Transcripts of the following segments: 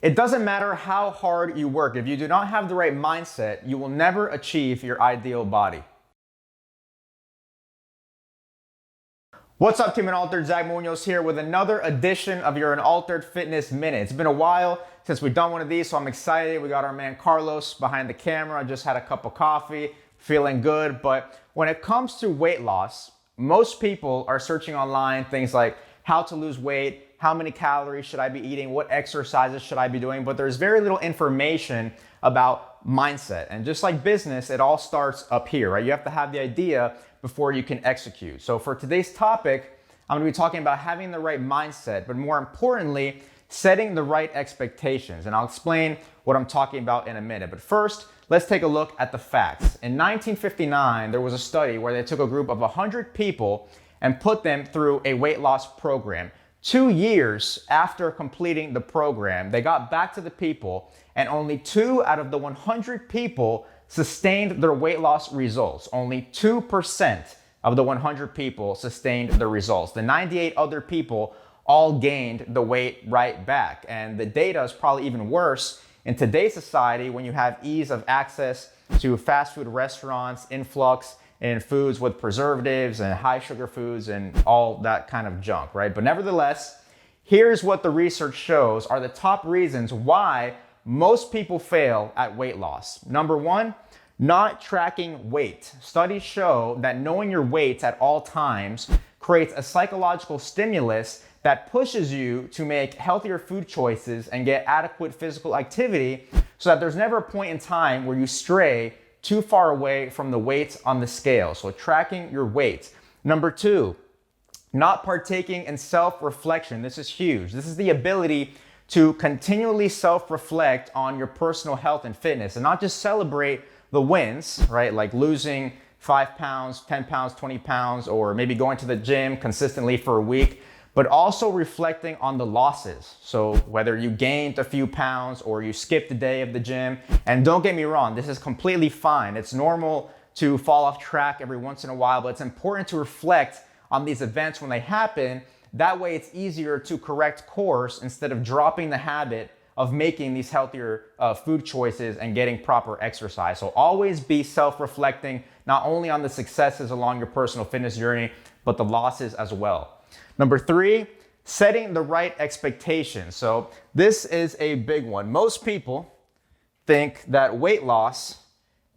It doesn't matter how hard you work. If you do not have the right mindset, you will never achieve your ideal body. What's up, Team Unaltered? 𝐤𝐐𝐢 here with another edition of your Unaltered Fitness Minute. It's been a while since we've done one of these, so I'm excited. We got our man Carlos behind the camera. I just had a cup of coffee, feeling good. But when it comes to weight loss, most people are searching online things like how to lose weight, how many calories should I be eating, what exercises should I be doing, but there's very little information about mindset. And just like business, it all starts up here, right? You have to have the idea before you can execute. So for today's topic, I'm gonna be talking about having the right mindset, but more importantly, setting the right expectations. And I'll explain what I'm talking about in a minute. But first, let's take a look at the facts. In 1959, there was a study where they took a group of 100 people and put them through a weight loss program. 2 years after completing the program, they got back to the people and only 2 out of the 100 people sustained their weight loss results. Only 2% of the 100 people sustained the results. The 98 other people all gained the weight right back. And the data is probably even worse in today's society when you have ease of access to fast food restaurants, influx in foods with preservatives and high sugar foods and all that kind of junk, right? But nevertheless, here's what the research shows are the top reasons why most people fail at weight loss. Number one, not tracking weight. Studies show that knowing your weight at all times creates a psychological stimulus that pushes you to make healthier food choices and get adequate physical activity so that there's never a point in time where you stray too far away from the weight on the scale. So tracking your weight. Number two, not partaking in self-reflection. This is huge. This is the ability to continually self-reflect on your personal health and fitness and not just celebrate the wins, right? Like losing 5 pounds, 10 pounds, 20 pounds, or maybe going to the gym consistently for a week, but also reflecting on the losses. So whether you gained a few pounds or you skipped a day of the gym, and don't get me wrong, this is completely fine. It's normal to fall off track every once in a while, but it's important to reflect on these events when they happen. That way it's easier to correct course instead of dropping the habit of making these healthier food choices and getting proper exercise. So always be self-reflecting, not only on the successes along your personal fitness journey, but the losses as well. Number three, setting the right expectations. So this is a big one. Most people think that weight loss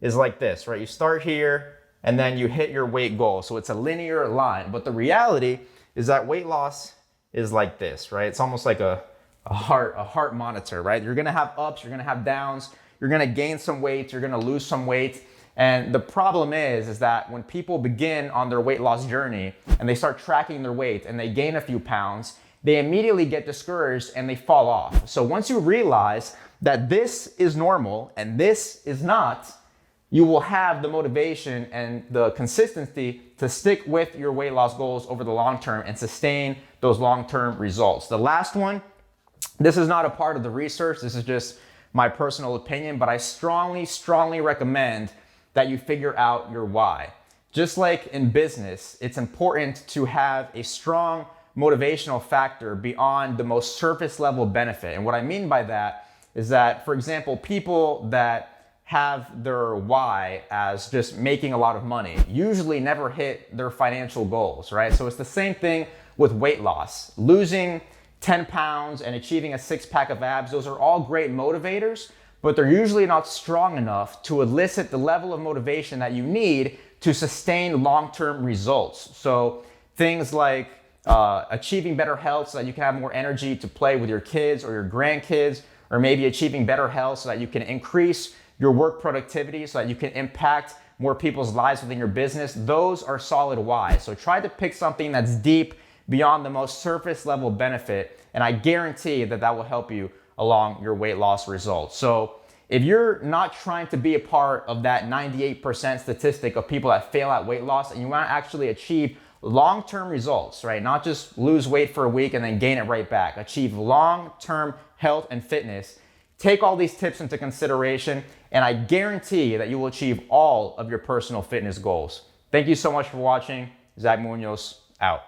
is like this, right? You start here and then you hit your weight goal. So it's a linear line. But the reality is that weight loss is like this, right? It's almost like a heart monitor, right? You're gonna have ups, you're gonna have downs, you're gonna gain some weight, you're gonna lose some weight. And the problem is that when people begin on their weight loss journey and they start tracking their weight and they gain a few pounds, they immediately get discouraged and they fall off. So once you realize that this is normal and this is not, you will have the motivation and the consistency to stick with your weight loss goals over the long term and sustain those long-term results. The last one, this is not a part of the research, this is just my personal opinion, but I strongly recommend that you figure out your why. Just like in business, it's important to have a strong motivational factor beyond the most surface level benefit. And what I mean by that is that, for example, people that have their why as just making a lot of money usually never hit their financial goals, right? So it's the same thing with weight loss. Losing 10 pounds and achieving a 6-pack of abs, those are all great motivators, but they're usually not strong enough to elicit the level of motivation that you need to sustain long-term results. So things like achieving better health so that you can have more energy to play with your kids or your grandkids, or maybe achieving better health so that you can increase your work productivity so that you can impact more people's lives within your business. Those are solid whys. So try to pick something that's deep beyond the most surface level benefit, and I guarantee that that will help you along your weight loss results. So if you're not trying to be a part of that 98% statistic of people that fail at weight loss, and you want to actually achieve long-term results, right? Not just lose weight for a week and then gain it right back. Achieve long-term health and fitness. Take all these tips into consideration, and I guarantee that you will achieve all of your personal fitness goals. Thank you so much for watching. 𝐬𝐐𝐢 out.